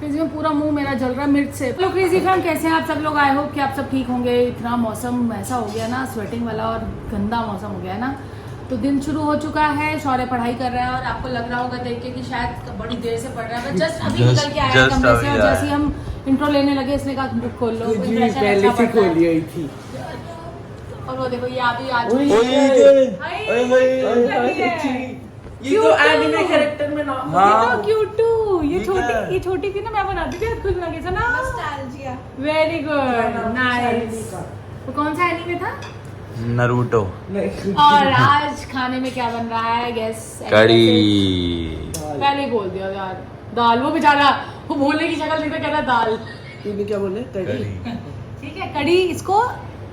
में पूरा मुंह मेरा जल रहा है मिर्च से। हेलो क्रेजी फैम, कैसे हैं आप सब लोग? आई होप कि आप सब ठीक होंगे। इतना मौसम ऐसा हो गया ना, स्वेटिंग वाला और गंदा मौसम हो गया है ना। तो दिन शुरू हो चुका है, शौर्य पढ़ाई कर रहा है और आपको लग रहा होगा देख के कि शायद बड़ी देर से पढ़ रहा है। जस्ट अभी निकल के आया कमरे से और जैसे ही हम इंट्रो लेने लगे इसने कहा बुक खोल लो। पहले से खोल लिया थी। और वो देखो ये अभी आज ये तो एनिमे कैरेक्टर में ना। हाँ। क्यूटू ये छोटी थी ना, मैं बनाती थी खुद लगे था ना। नॉस्टैल्जिया। Very good, nice. तो कौन सा एनीमे था? नरूटो। और आज खाने में क्या बन रहा है? गेस। कड़ी। पहले ही बोल दिया यार, दाल। वो बेचारा वो बोलने की शक्ल देखकर कह रहा दाल। तूने क्या बोले? कड़ी। ठीक है, कड़ी इसको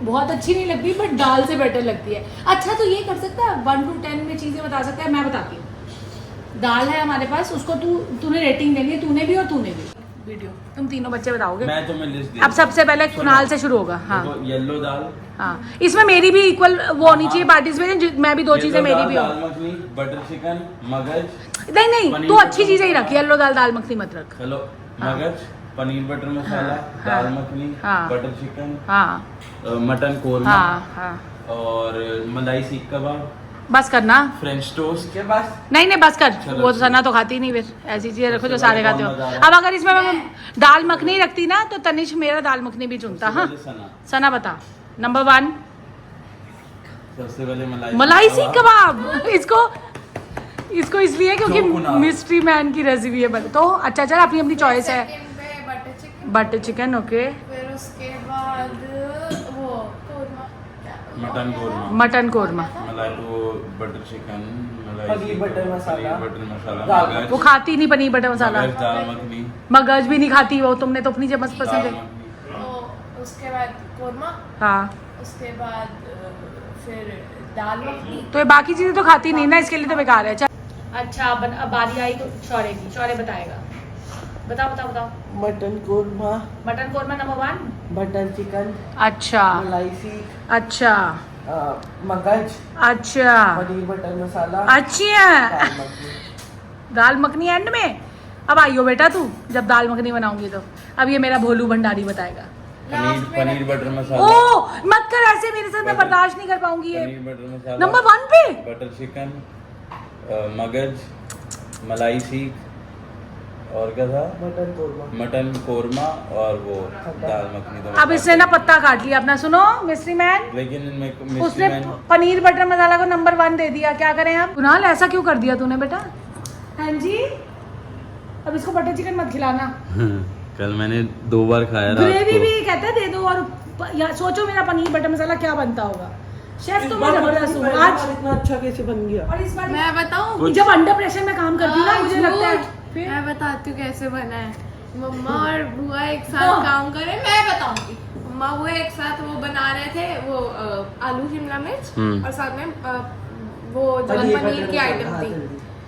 बहुत अच्छी नहीं लगती बट दाल से बेटर लगती है। अच्छा तो ये कर सकता है 1 to 10 में चीजें बता सकता है। मैं बताती हूँ। दाल है हमारे पास, उसको तूने रेटिंग देनी है, तूने भी और तूने भी। वीडियो तुम तीनों बच्चे बताओगे। मैं तुम्हें लिस्ट दे। अब सबसे पहले कुणाल से शुरू होगा। हाँ, येलो दाल। हाँ, इसमें मेरी भी इक्वल वो होनी चाहिए पार्टिसिपेशन। मैं भी 2 चीजें मेरी भी हो। दाल मखनी, बटर चिकन, मगज। नहीं तू अच्छी चीजें ही रख। येलो दाल, दाल मखनी मत रख। चलो, मगज, paneer butter masala, dal makhani, butter chicken, mutton korma, और मलाई सीख कबाब। बस करना। फ्रेंच टोस्ट के बाद नहीं बस कर। वो तो सना तो खाती नहीं, फिर ऐसी चीजें रखो जो सारे खाते हो। अब अगर इसमें मैं दाल मखनी रखती ना तो तनिष मेरा दाल मखनी भी चुनता। हाँ सना बता। नंबर 1 सबसे पहले मलाई सीख कबाब। इसको इसलिए क्योंकि मिस्ट्री मैन की रेसिपी है। तो अच्छा चल, अपनी अपनी चॉइस है। Butter chicken okay. फिर उसके बाद वो मटन कोरमा। कोरमा, मलाई बटर चिकन, पनीर बटर मसाला, मगज। वो खाती नहीं पनीर बटर मसाला। दाल मखनी, मगज भी नहीं खाती वो। तुमने तो अपनी जो मस्त पसंद है। उसके बाद कोरमा। हाँ, उसके बाद फिर दाल मखनी। तो ये बाकी चीजें तो खाती नहीं ना, इसके लिए तो बेकार है। अच्छा अब बारी आई तो शौर्य की। शौर्य बताएगा। बताओ। Mutton korma number 1। Butter chicken. अच्छा मलाई सीख। अच्छा मगज। अच्छा पनीर बटर मसाला। अच्छा दाल मखनी एंड में। अब आइयो बेटा तू, जब दाल मखनी बनाऊंगी तो। अब ये मेरा भोलू भंडारी बताएगा। पनीर बटर मसाला। ओ मत कर ऐसे मेरे साथ, मैं बर्दाश्त नहीं कर पाऊंगी ये। पनीर बटर मसाला नंबर 1 पे बटर चिकन, मगज, मलाई सीख, और क्या था? मटन कोरमा और वो दाल मखनी। तो अब इसने ना पत्ता काट लिया अपना। सुनो मिस्ट्री मैन, लेकिन उसने पनीर बटर मसाला को नंबर 1 दे दिया। क्या करें आप? कुणाल ऐसा क्यों कर दिया तूने बेटा? हाँ जी, अब इसको बटर चिकन मत खिलाना। कल मैंने 2 बार खाया। ग्रेवी भी कहता है दे दो। और या सोचो मेरा पनीर बटर मसाला क्या बनता होगा। शेफ तो मैं जबरदस्त हूँ। आज इतना अच्छा कैसे बन गया? और इस बार मैं बताऊँ? जब अंडर प्रेशर में काम करती हूँ ना, मुझे लगता है मैं बताती हूँ कैसे बना है। मम्मा और बुआ एक साथ काम करे। मैं बताऊंगी। मम्मा बुआ एक साथ वो बना रहे थे, वो आलू शिमला मिर्च और साथ में वो जो पनीर की आइटम थी।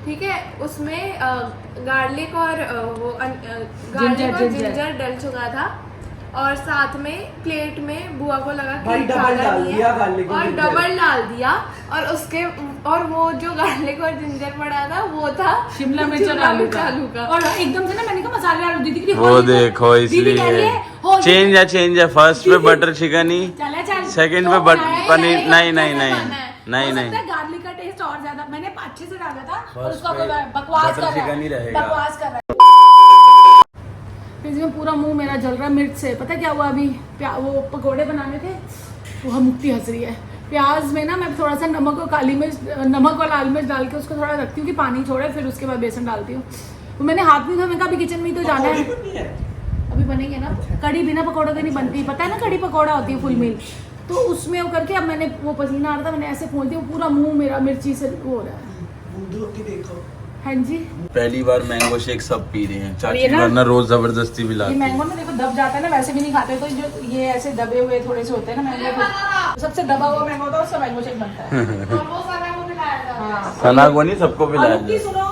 ठीक है, उसमें गार्लिक और वो गार्लिक और जिंजर डल चुका था। और साथ में प्लेट में बुआ को लगा कि डबल डाल दिया गार्लिक और डबल डाल दिया। और उसके और वो जो गार्लिक और जिंजर पड़ा था वो था शिमला मिर्च और आलू का। और एकदम से ना मैंने कहा मसाले आलू दीदी की वो देखो इसलिए चेंज है। फर्स्ट पे बटर चिकन ही, सेकंड पे पनीर। नहीं गार्लिक का टेस्ट और ज्यादा मैंने अच्छे से डाला था। और उसका बकवास कर रहा है। में पूरा मुंह मेरा जल रहा है मिर्च से। पता क्या हुआ अभी? वो पकोड़े बनाने थे, वो मुक्ति हंस रही है। प्याज में ना मैं थोड़ा सा नमक और लाल मिर्च डाल के उसको थोड़ा रखती हूँ कि पानी छोड़े, फिर उसके बाद बेसन डालती हूँ। तो मैंने हाथ नहीं धोया। मैं कहा अभी किचन में ही तो जाना है। अभी बनेंगे ना। कड़ी बिना पकौड़े के नहीं बनती। पता है ना, कड़ी पकौड़ा होती है फुल मील। तो उसमें वो करके अब मैंने वो पसीना आ रहा था, मैंने ऐसे खोल दिया। पूरा मुंह मेरा मिर्ची से वो हो रहा है। देखो। हाँ जी, पहली बार मैंगो शेक सब पी रहे हैं चाची, वरना रोज जबरदस्ती भी लाती है। मैंगो में देखो दब जाता है ना, वैसे भी नहीं खाते। तो जो ये ऐसे दबे हुए थोड़े से होते हैं ना मैंगो, सबसे दबा हुआ मैंगो होता है, उससे मैंगो शेक बनता है। और वो सना को खिलाया था। सना को नहीं, सबको पिलाया था। सुनो,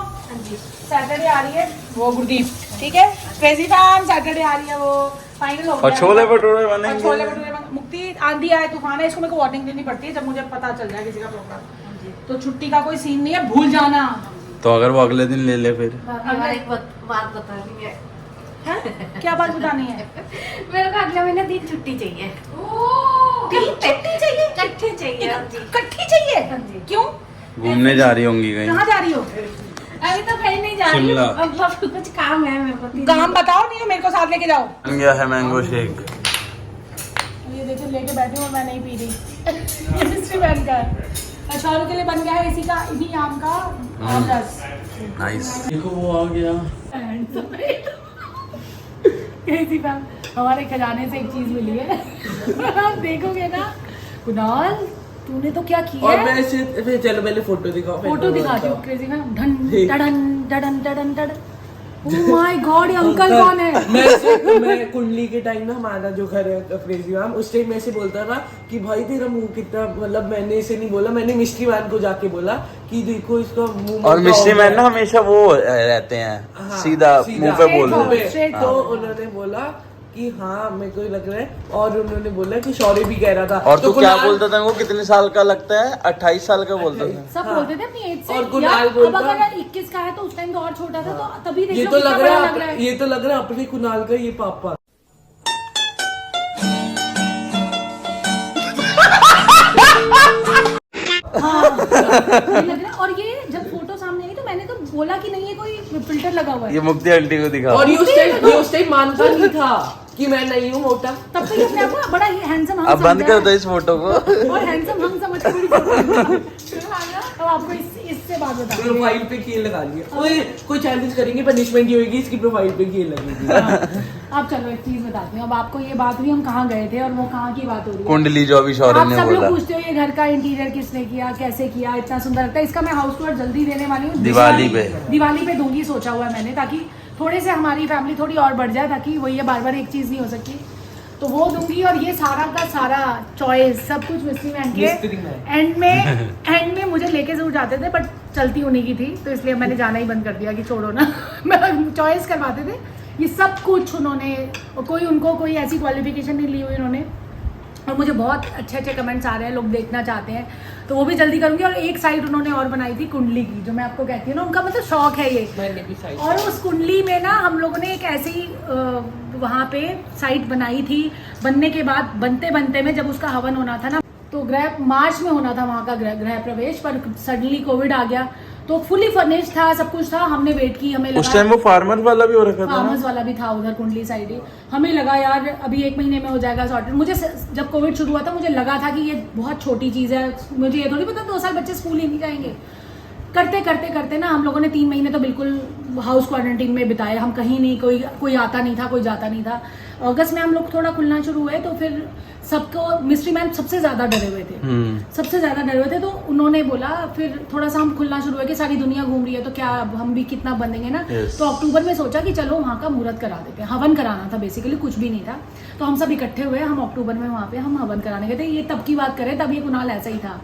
सैटरडे आ रही है वो गुरदीप, ठीक है, क्रेजी फैन, सैटरडे आ रही है वो फाइनल हो गया। और छोले भटूरे बनेंगे। छोले भटूरे मुक्ति आंधी आए तूफान है, इसको मेरे को वार्निंग देनी पड़ती है जब मुझे पता चल जाए किसी का प्रोग्राम। तो छुट्टी का कोई सीन नहीं है, भूल जाना। तो अगर वो अगले दिन ले ले फिर? अगर एक बात बता रही है, हाँ? क्या बात बतानी है? मेरे को अगले महीने 3 छुट्टी चाहिए। 3 छुट्टी चाहिए? इकट्ठे चाहिए। हाँ जी। इकट्ठी चाहिए? हाँ जी। क्यों? घूमने जा रही होंगी कहीं? कहाँ जा रही हो? अभी तो कहीं नहीं जा रही शिमला। हूँ, अब कुछ काम है मेरे को। 3 काम बताओ, नहीं हो मेरे को साथ लेके जाओ। बन गया है मैंगो शेक। ये देखो लेके बैठी हूँ और मैं नहीं पी रही। मिस्ट्री बन का है। शौर्य के लिए बन गया है इसी का, इन्हीं आम का आम रस। नाइस। देखो वो आ गया। इसी का हमारे खजाने से एक चीज मिली है। आप देखोगे ना कुणाल, तूने तो क्या किया और है? मैं इसे फिर चलो पहले फोटो दिखाओ। फोटो दिखाती हूँ क्रेजी ना, धन टडन टडन टडन टडन। ओह माय गॉड, ये अंकल कौन है? मैं कुंडली के टाइम ना, हमारा जो घर है क्रेजी मैम, उस टाइम मैं ऐसे बोलता था कि भाई तेरा मुंह कितना, मतलब मैंने इसे नहीं बोला, मैंने मिस्ट्री मैन को जाके बोला कि देखो इसका मुंह। और मिस्ट्री मैन ना हमेशा वो रहते हैं, हाँ, सीधा मुंह पे बोल Straight रहे straight तो उन्होंने बोला कि हाँ मेरे को लग रहा है, और उन्होंने बोला कि शौर्य भी कह रहा था। और तू तो क्या कुणाल- बोलता था? वो कितने साल का लगता है? 28 साल का बोलता था। सब हाँ। बोलते थे अपनी एज से। और कुणाल यार, अब बोलता- अगर 21 का है तो उस टाइम तो और छोटा था, तो तभी देख ये लो तो कितना लग बड़ा रहा लग रहा है, है। ये तो लग रहा है अपने कुणाल का ये पापा। हाँ, ये लग रहा है। और ये जब फोटो सामने आई तो मैंने तो बोला कि नहीं ये कोई फिल्टर लगा हुआ है। ये मुक्ति आंटी को दिखा। और ये उस टाइम मानता नहीं था कि मैं नहीं हूँ मोटा। तब तो ये अपने आप को बड़ा ही हैंडसम अब बंद कर दो इस फोटो को। और हैंडसम हम समझ के बड़ी फोटो। अब आपको इससे बात बता। प्रोफाइल पे खेल लगा लिया। कोई चैलेंज करेंगे, पनिशमेंट ये होगी, इसकी प्रोफाइल पे खेल लगेगी। अब चलो एक चीज बताती हूँ। अब आपको ये बात हुई हम कहाँ गए थे और वो कहाँ की बात हो रही है। कुंडली जो अभी शौर्य आप ने सब लोग बोला। पूछते हो ये घर का इंटीरियर किसने किया, कैसे किया, इतना सुंदर लगता है। इसका मैं हाउस टूर जल्दी देने वाली हूँ, दिवाली पे। दिवाली पे दूंगी, सोचा हुआ है मैंने, ताकि थोड़े से हमारी फैमिली थोड़ी और बढ़ जाए, ताकि वही है बार बार एक चीज नहीं हो सकती, तो वो दूंगी। और ये सारा का सारा चॉइस सब कुछ मिस्ट्री मैन के एंड में मुझे लेके जरूर जाते थे, बट चलती उन्हीं की थी, तो इसलिए मैंने जाना ही बंद कर दिया कि छोड़ो ना। मैं चॉइस करवाते थे ये सब कुछ उन्होंने, और कोई उनको कोई ऐसी क्वालिफिकेशन नहीं ली हुई उन्होंने। और मुझे बहुत अच्छे अच्छे कमेंट्स आ रहे हैं, लोग देखना चाहते हैं, तो वो भी जल्दी करूंगी। और एक साइड उन्होंने और बनाई थी कुंडली की, जो मैं आपको कहती हूँ ना, उनका मतलब शौक है ये। मैंने भी साइड और उस कुंडली में ना हम लोगों ने एक ऐसी वहाँ पे साइट बनाई थी। बनने के बाद बनते बनते में जब उसका हवन होना था ना, तो गृह मार्च में होना था वहाँ का गृह प्रवेश, पर सडनली कोविड आ गया, तो फुली फर्निश था, सब कुछ था। हमने वेट की, हमें उस लगा टाइम वो फार्मर वाला भी हो रखा था ना? फार्मर्स वाला भी था उधर कुंडली साइड ही। हमें लगा यार अभी 1 महीने में हो जाएगा सॉर्टेड। मुझे जब कोविड शुरू हुआ था मुझे लगा था कि ये बहुत छोटी चीज़ है, मुझे ये थोड़ी पता 2 साल बच्चे स्कूल ही नहीं जाएंगे। करते करते करते ना हम लोगों ने 3 महीने तो बिल्कुल हाउस क्वारंटीन में बिताए। हम कहीं नहीं, कोई आता नहीं था, कोई जाता नहीं था। अगस्त में हम लोग थोड़ा खुलना शुरू हुए, तो फिर सबको मिस्ट्री मैन सबसे ज्यादा डरे हुए थे, सबसे ज्यादा डरे हुए थे। तो उन्होंने बोला, फिर थोड़ा सा हम खुलना शुरू हुए कि सारी दुनिया घूम रही है तो क्या हम भी कितना बंदेंगे ना। Yes. तो अक्टूबर में सोचा कि चलो वहाँ का मुहूर्त करा देते हैं। हवन कराना था, बेसिकली कुछ भी नहीं था। तो हम सब इकट्ठे हुए, हम अक्टूबर में वहाँ पे हम हवन कराने गए थे। ये तब की बात करें, तब ये कुणाल ऐसा ही था।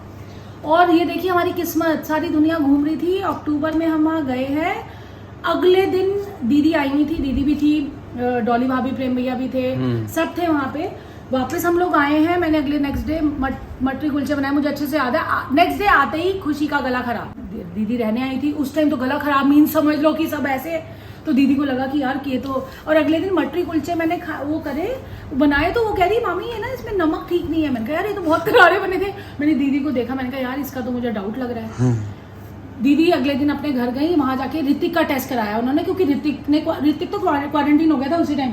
और ये देखिए हमारी किस्मत, सारी दुनिया घूम रही थी। अक्टूबर में हम वहाँ गए हैं। अगले दिन दीदी आई हुई थी, दीदी भी थी, डॉली भाभी, प्रेम भैया भी थे, सब थे वहाँ पे। वापस हम लोग आए हैं। मैंने अगले नेक्स्ट डे मटरी कुलचे बनाए, मुझे अच्छे से याद है। नेक्स्ट डे आते ही खुशी का गला खराब। दीदी रहने आई थी उस टाइम, तो गला खराब मीन समझ लो कि सब ऐसे। तो दीदी को लगा कि यार ये तो, और अगले दिन मटरी कुलचे मैंने वो बनाए, तो वो कह रही मामी ये ना इसमें नमक ठीक नहीं है। मैंने कहा यार ये तो बहुत करारे बने थे। मैंने दीदी को देखा, मैंने कहा यार इसका तो मुझे डाउट लग रहा है। दीदी अगले दिन अपने घर गई, वहां जाके ऋतिक का टेस्ट कराया उन्होंने, क्योंकि ऋतिक तो क्वारंटीन हो गया था उसी टाइम।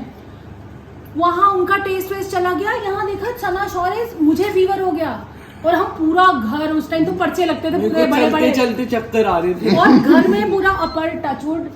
वहां उनका टेस्ट वेस्ट चला गया, यहाँ देखा चना शौर्य, मुझे फीवर हो गया। और हम पूरा घर, उस टाइम तो पर्चे लगते थे पूरे बड़े बड़े, चलते चक्कर आ रहे थे। और घर में पूरा अपर टचवुड,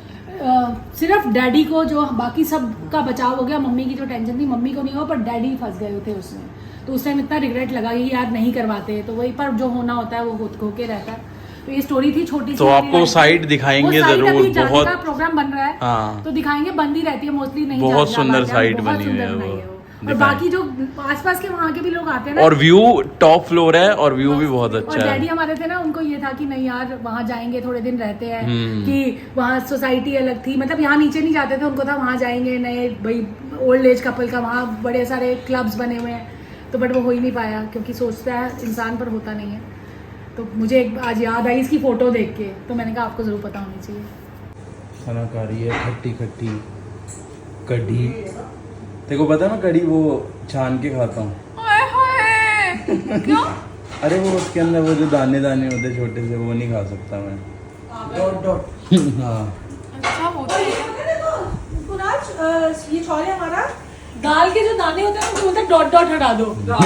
सिर्फ डैडी को, जो बाकी सब का बचाव हो गया, मम्मी की जो टेंशन थी मम्मी को नहीं हुआ, पर डैडी फंस गए थे उसमें। तो उस टाइम इतना रिग्रेट लगा कि यार नहीं करवाते, तो वही, पर जो होना होता है वो होके रहता है। तो ये स्टोरी थी छोटी सी। तो आपको साइट दिखाएंगे जरूर, बहुत प्रोग्राम बन रहा है। हाँ। तो दिखाएंगे, बंद ही रहती है मोस्टली, नहीं बहुत सुंदर साइट बनी हुई है वो। वो। और बाकी जो आसपास के वहाँ के भी लोग आते हैं ना, और व्यू टॉप फ्लोर है, और व्यू भी बहुत और अच्छा डैडी है। हमारे थे ना, उनको ये था कि नहीं यार वहाँ जाएंगे, थोड़े दिन रहते हैं, कि वहाँ सोसाइटी अलग थी, मतलब यहाँ नीचे नहीं जाते थे। उनको था वहाँ जाएंगे, नए भाई ओल्ड एज कपल का वहाँ बड़े सारे क्लब्स बने हुए हैं, तो बट वो हो ही नहीं पाया, क्योंकि सोचता है इंसान पर होता नहीं है। तो मुझे आज याद आई इसकी फोटो देख के, तो मैंने कहा आपको जरूर पता होनी चाहिए। खाना खा रही है, खट्टी खट्टी कढ़ी, तेरे को पता है मैं कढ़ी वो छान के खाता हूँ। हाय हाय क्यों? अरे वो उसके अंदर वो जो दाने दाने होते छोटे से, वो नहीं खा सकता मैं। Dot dot. हाँ अच्छा होता है। ये छोले हमारा दाल के जो दाने होते हैं उनको बोलते हैं डॉट डॉट हटा दो। दाल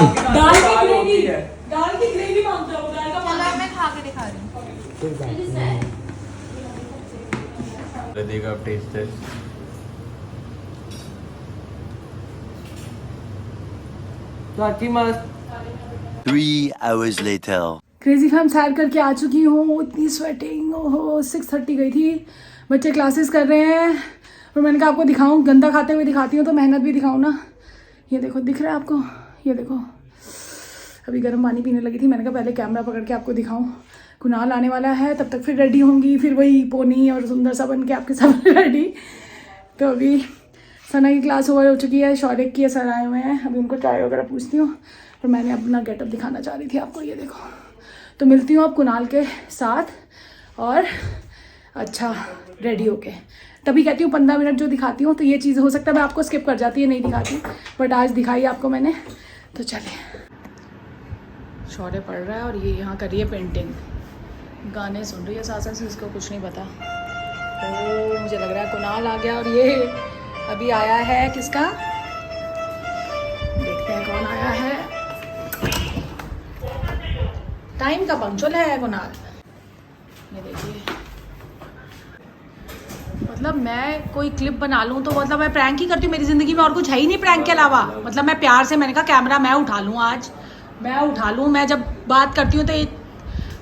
की ग्रेवी मांगता हूँ, दाल का चलो मैं खा के दिखा रही हूँ। देगा अब टेस्ट टेस्ट। चाची मस्त। 3 hours later. क्रेजी फैम सैर करके आ चुकी हूँ, इतनी स्वेटिंग, ओहो 6:30 गई थी। बच्चे क्लासेस कर रहे हैं और मैंने कहा आपको दिखाऊं, गंदा खाते हुए दिखाती हूँ तो मेहनत भी दिखाऊं ना। ये देखो, दिख रहा है आपको? ये देखो, अभी गर्म पानी पीने लगी थी। मैंने कहा पहले कैमरा पकड़ के आपको दिखाऊं। कुणाल आने वाला है, तब तक फिर रेडी होंगी, फिर वही पोनी और सुंदर सा बन के आपके सामने रेडी। तो अभी सना की क्लास ओवर हो चुकी है, शौर्य की सर आए हुए हैं, अभी उनको चाय वगैरह पूछती हूँ। और मैंने अपना गेटअप दिखाना चाह रही थी आपको, ये देखो। तो मिलती हूँ आप कुणाल के साथ और अच्छा रेडी होके, तभी कहती हूँ 15 मिनट जो दिखाती हूँ। तो ये चीज़ हो सकता है मैं आपको स्किप कर जाती है, नहीं दिखाती, बट आज दिखाई आपको मैंने। तो चलिए, शौर्य पढ़ रहा है और ये यहाँ कर रही है पेंटिंग, गाने सुन रही है साथ साथ, इसको कुछ नहीं पता। तो मुझे लग रहा है कुणाल आ गया और ये अभी आया है, किसका देखते हैं कौन आया है। टाइम का पंक्चुअल है कुणाल, ये देखिए। मतलब मैं कोई क्लिप बना लूँ तो मतलब मैं प्रैंक ही करती हूँ, मेरी ज़िंदगी में और कुछ है ही नहीं प्रैंक के अलावा। मतलब मैं प्यार से, मैंने कहा कैमरा मैं उठा लूँ, आज मैं उठा लूँ। मैं जब बात करती हूँ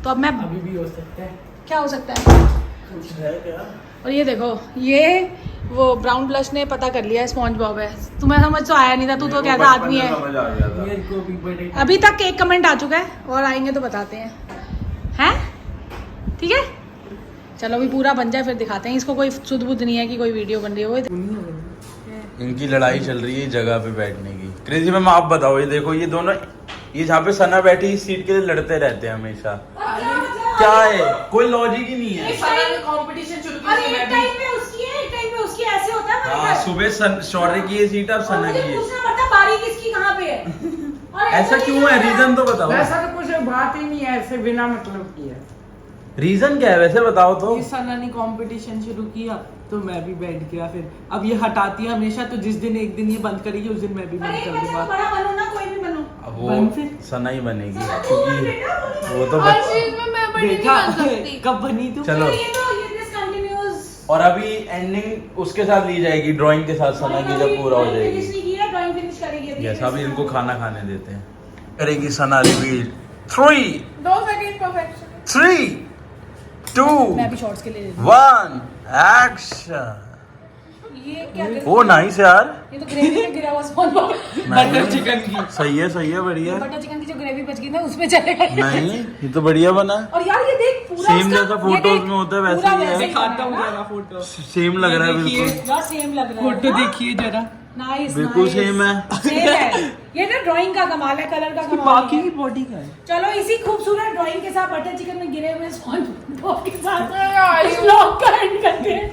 तो अब मैं अभी भी हो सकता है। क्या हो सकता है? कुछ है क्या? और ये देखो, ये वो ब्राउन ब्लश ने पता कर लिया स्पॉन्ज बॉब है। तुम्हें समझ तो आया नहीं था, तू तो कहता आदमी है। मेरे को भी बड़े अभी तक एक कमेंट आ चुका है और आएंगे तो बताते हैं, हैं? ठीक है, चलो अभी पूरा बन जाए फिर दिखाते हैं। इसको कोई सुध बुध नहीं है कि कोई वीडियो बन रही है। वो इनकी लड़ाई चल रही है जगह पे बैठने की। क्रेजी मैम आप बताओ, ये देखो ये दोनों, ये जहाँ पे सना बैठी इस सीट के लिए लड़ते रहते हैं हमेशा। क्या है, कोई लॉजिक ही नहीं है। कंपटीशन शुरू और एक टाइम पे उसकी है, एक टाइम पे उसकी, ऐसे होता है। हाँ, सुबह शौर्य की ये सीट, अब सना की है। पूछना पड़ता बारी किसकी कहाँ पे है। और ऐसा क्यों है, रीजन तो बताओ। ऐसा तो कुछ बात ही नहीं है, ऐसे बिना मतलब की है। रीजन क्या है वैसे बताओ तो। इस सना ने कंपटीशन शुरू किया तो मैं भी बैठ गया। फिर अब ये हटाती है हमेशा, तो जिस दिन एक दिन ये बंद करेगी उस दिन मैं भी बंद कर दूंगा। बड़ा बनो ना, कोई भी बनो। अब वो बन फिर। सना ही बनेगी क्योंकि वो तो हर चीज में मैं बड़ी नहीं देखा बन सकती। कब बनी तू? चलो, ये तो ये दिस कंटिन्यूअस। और अभी एंडिंग उसके साथ ली जाएगी, ड्राइंग के साथ सना की जब पूरा हो जाएगी। फिनिश नहीं किया, ड्राइंग फिनिश करेगी। यस, अभी इनको खाना खाने देते हैं। करेगी सना रिवील। 3 2 second perfection. 3 2 मैं भी शॉर्ट्स के लिए 1 एक्शन। ये क्या ओ नाइस यार, ये तो ग्रेवी में गिरा हुआ स्पॉन्ज बॉब। बटर चिकन की। सही है बढ़िया। बटर चिकन की जो ग्रेवी बच गई ना उसमें चलेगा। नहीं, ये तो बढ़िया बना। और यार ये देख पूरा सेम उसका- जैसा ये फोटोज देख, में होता है वैसे पूरा ही है। वैसे दिखाता हूँ बना जरा फोटो। सेम लग रहा है ये देखिए। बिल्कुल। यार सेम लग रहा है। फोटो देखिए जरा। नाइस, बिल्कुल नाइस। सेम है। सेम है। ये ना ड्राइंग का कमाल है, कलर का कमाल बाकी है। की बॉडी का है। चलो इसी खूबसूरत ड्राइंग के साथ बटर चिकन में गिरे हुए स्पॉन्ज बॉब के साथ यार, इस व्लॉग का एंड करते हैं।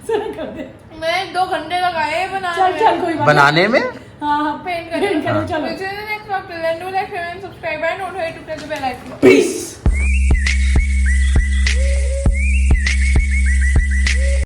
शुरू कर दे। मैं 2 घंटे लगाए बनाने चल चल कोई बात बनाने में हाँ हाँ पेंट पेंट करो चलो। Which is the next vlog. Till then, do like, share and subscribe and don't forget to press the bell icon. Piece.